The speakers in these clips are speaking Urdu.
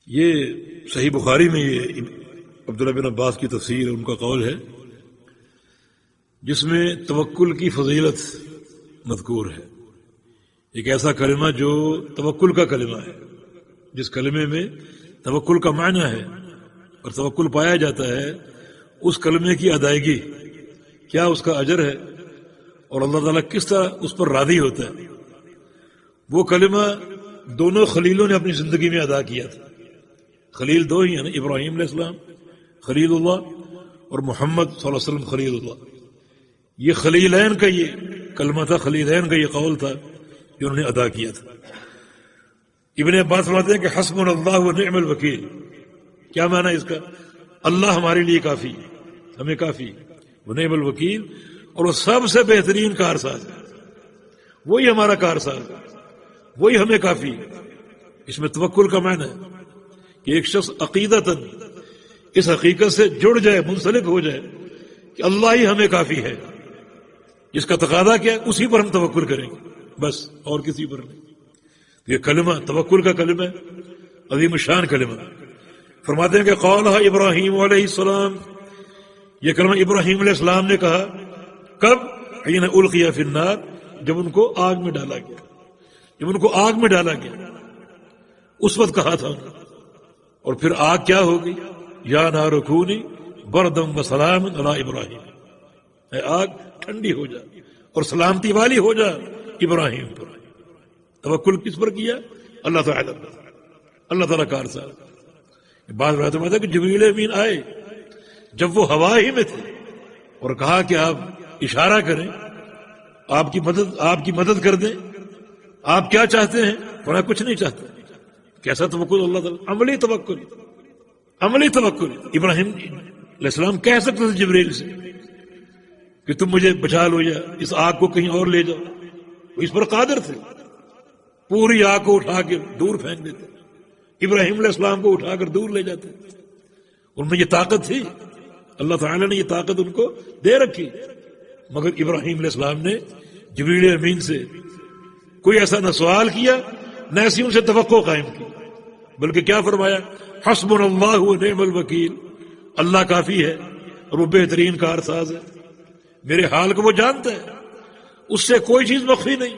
یہ صحیح بخاری میں یہ عبداللہ بن عباس کی تفسیر ان کا قول ہے جس میں توکل کی فضیلت مذکور ہے. ایک ایسا کلمہ جو توکل کا کلمہ ہے، جس کلمے میں توکل کا معنی ہے اور توکل پایا جاتا ہے، اس کلمے کی ادائیگی کیا اس کا اجر ہے اور اللہ تعالیٰ کس طرح اس پر راضی ہوتا ہے. وہ کلمہ دونوں خلیلوں نے اپنی زندگی میں ادا کیا تھا. خلیل دو ہی ہیں نا، ابراہیم علیہ السلام خلیل اللہ اور محمد صلی اللہ علیہ وسلم خلیل اللہ. یہ خلیلین کا یہ کلمہ تھا، خلیلین کا یہ قول تھا جو انہوں نے ادا کیا تھا. ابن عباس فرماتے ہیں کہ حسبنا اللہ و نعم الوکیل. کیا معنی اس کا؟ اللہ ہمارے لیے کافی، ہمیں کافی، وہ نعم الوکیل، اور وہ سب سے بہترین کارساز ہے. وہی ہمارا کارساز ہے، وہی ہمیں کافی. اس میں توکل کا معنی ہے کہ ایک شخص عقیدتاً اس حقیقت سے جڑ جائے، منسلک ہو جائے کہ اللہ ہی ہمیں کافی ہے. جس کا تقاضا کیا ہے اسی پر ہم توکل کریں گے، بس اور کسی پر نہیں. یہ کلمہ توکل کا کلمہ ہے، عظیم الشان کلمہ. فرماتے ہیں کہ قولہ ابراہیم علیہ السلام، یہ کلمہ ابراہیم علیہ السلام نے کہا. کب؟ حین القی فی النار، جب ان کو آگ میں ڈالا گیا. جب ان کو آگ میں ڈالا گیا اس وقت کہا تھا. اور پھر آگ کیا ہوگی؟ یا نار کونی بردم و سلام علی ابراہیم، اے آگ ٹھنڈی ہو جا اور سلامتی والی ہو جا ابراہیم پر. توکل کس پر کیا؟ اللہ تعالیٰ پر. اللہ تعالیٰ کارساز. بعض روایتوں میں تھا کہ جبریل امین آئے جب وہ ہوا ہی میں تھے اور کہا کہ آپ اشارہ کریں، آپ کی مدد کر دیں، آپ کیا چاہتے ہیں؟ فرمایا کچھ نہیں چاہتا. کیسا توکل اللہ تعالیٰ؟ عملی توکل. عملی توکل. ابراہیم علیہ السلام کہہ سکتے تھے جبریل سے کہ تم مجھے بچا لو یا اس آگ کو کہیں اور لے جاؤ، وہ اس پر قادر تھے. پوری آگ کو اٹھا کے دور پھینک دیتے، ابراہیم علیہ السلام کو اٹھا کر دور لے جاتے. ان میں یہ طاقت تھی، اللہ تعالیٰ نے یہ طاقت ان کو دے رکھی. مگر ابراہیم علیہ السلام نے جبریل امین سے کوئی ایسا نہ سوال کیا نہ ایسی ان سے توقع قائم کی، بلکہ کیا فرمایا؟ حسبنا اللہ و نعم الوکیل. اللہ کافی ہے اور وہ بہترین کارساز ہے. میرے حال کو وہ جانتا ہے، اس سے کوئی چیز مخفی نہیں،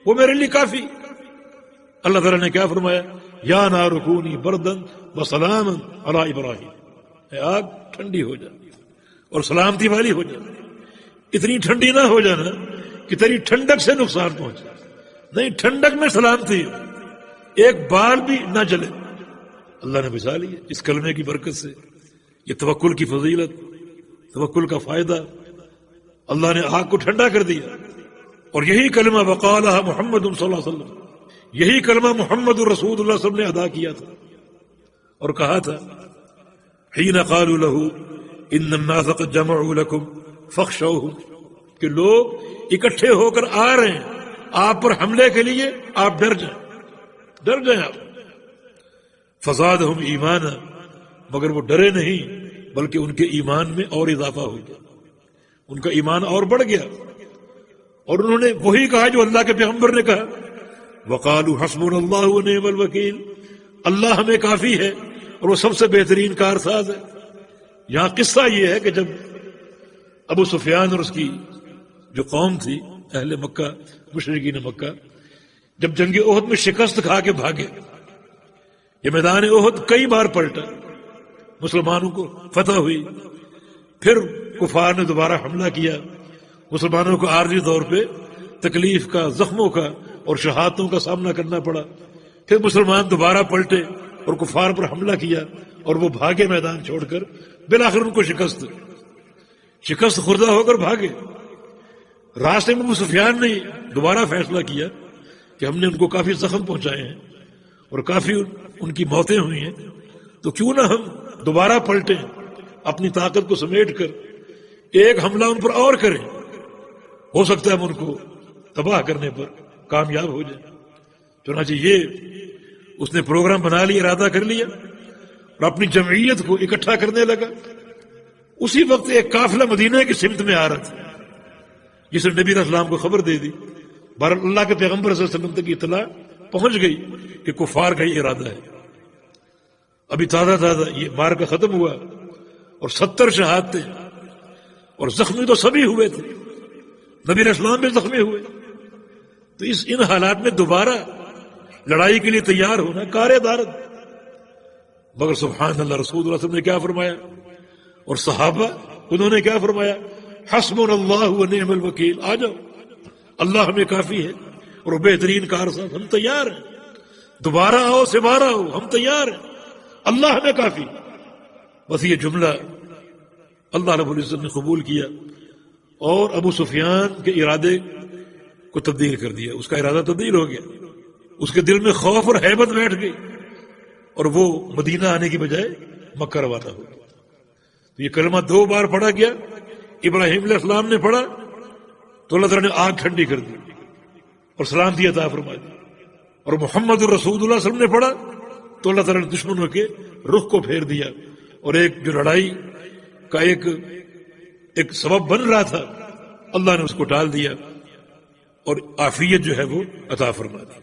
وہ میرے لیے کافی. اللہ تعالیٰ نے کیا فرمایا؟ یا نار کونی بردن و سلاما علی ابراہیم، اے آگ ٹھنڈی ہو جا اور سلامتی والی ہو جا. اتنی ٹھنڈی نہ ہو جانا کہ تیری ٹھنڈک سے نقصان پہنچے، نہیں، ٹھنڈک میں سلامتی، ایک بال بھی نہ جلے. اللہ نے بچا لی اس کلمے کی برکت سے. یہ توکل کی فضیلت، توکل کا فائدہ، اللہ نے آگ کو ٹھنڈا کر دیا. اور یہی کلمہ وقالہ محمد صلی اللہ علیہ وسلم، یہی کلمہ محمد رسول اللہ صلی اللہ علیہ وسلم نے ادا کیا تھا اور کہا تھا حین قالوا له ان الناس قد جمعوا لكم فاخشوهم، کہ لوگ اکٹھے ہو کر آ رہے ہیں آپ پر حملے کے لیے، آپ ڈر جائیں آپ. فزادهم ایمانا، مگر وہ ڈرے نہیں بلکہ ان کے ایمان میں اور اضافہ ہو گیا، ان کا ایمان اور بڑھ گیا. اور انہوں نے وہی کہا جو اللہ کے پیغمبر نے کہا، وقالوا حسبنا اللہ و نعم الوکیل، اللہ ہمیں کافی ہے اور وہ سب سے بہترین کارساز ہے. یہاں قصہ یہ ہے کہ جب ابو سفیان اور اس کی جو قوم تھی اہل مکہ، مشرکین مکہ، جب جنگ احد میں شکست کھا کے بھاگے، یہ میدان احد کئی بار پلٹا، مسلمانوں کو فتح ہوئی، پھر کفار نے دوبارہ حملہ کیا، مسلمانوں کو عارضی طور پہ تکلیف کا، زخموں کا اور شہادتوں کا سامنا کرنا پڑا. پھر مسلمان دوبارہ پلٹے اور کفار پر حملہ کیا اور وہ بھاگے میدان چھوڑ کر. بالآخر ان کو شکست خوردہ ہو کر بھاگے. راستے میں ابو سفیان نے دوبارہ فیصلہ کیا کہ ہم نے ان کو کافی زخم پہنچائے ہیں اور کافی ان کی موتیں ہوئی ہیں، تو کیوں نہ ہم دوبارہ پلٹیں، اپنی طاقت کو سمیٹ کر ایک حملہ ان پر اور کریں، ہو سکتا ہے ہم ان کو تباہ کرنے پر کامیاب ہو جائیں. چنانچہ یہ اس نے پروگرام بنا لیا، ارادہ کر لیا اور اپنی جمعیت کو اکٹھا کرنے لگا. اسی وقت ایک قافلہ مدینہ کی سمت میں آ رہا تھا جس نے نبی علیہ السلام کو خبر دے دی. بہرحال اللہ کے پیغمبر صلی اللہ علیہ وسلم تک اطلاع پہنچ گئی کہ کفار کا ہی ارادہ ہے. ابھی تازہ یہ مارکا ختم ہوا اور 70 شہادتیں، اور زخمی تو سبھی ہوئے تھے، نبی علیہ السلام بھی زخمی ہوئے. تو ان حالات میں دوبارہ لڑائی کے لیے تیار ہونا کار دارد. مگر سبحان اللہ، رسول اللہ صلی اللہ علیہ وسلم نے کیا فرمایا، اور صحابہ انہوں نے کیا فرمایا، حسبنا اللہ و نعم الوکیل، آ جاؤ، اللہ ہمیں کافی ہے اور بہترین کارساز، ہم تیار ہیں، دوبارہ آؤ سبارہ آؤ، ہم تیار ہیں، اللہ ہمیں کافی. بس یہ جملہ اللہ رب العزت نے قبول کیا اور ابو سفیان کے ارادے کو تبدیل کر دیا. اس کا ارادہ تبدیل ہو گیا، اس کے دل میں خوف اور ہیبت بیٹھ گئی اور وہ مدینہ آنے کی بجائے مکہ روانہ ہو گیا. تو یہ کلمہ 2 بار پڑھا گیا. ابراہیم علیہ السلام نے پڑھا تو اللہ تعالیٰ نے آگ ٹھنڈی کر دی اور سلامتی عطا فرما دی، اور محمد الرسول اللہ صلی اللہ علیہ وسلم نے پڑھا تو اللہ تعالیٰ نے دشمنوں کے رخ کو پھیر دیا، اور ایک جو لڑائی کا ایک سبب بن رہا تھا اللہ نے اس کو ٹال دیا اور عافیت جو ہے وہ عطا فرما دی.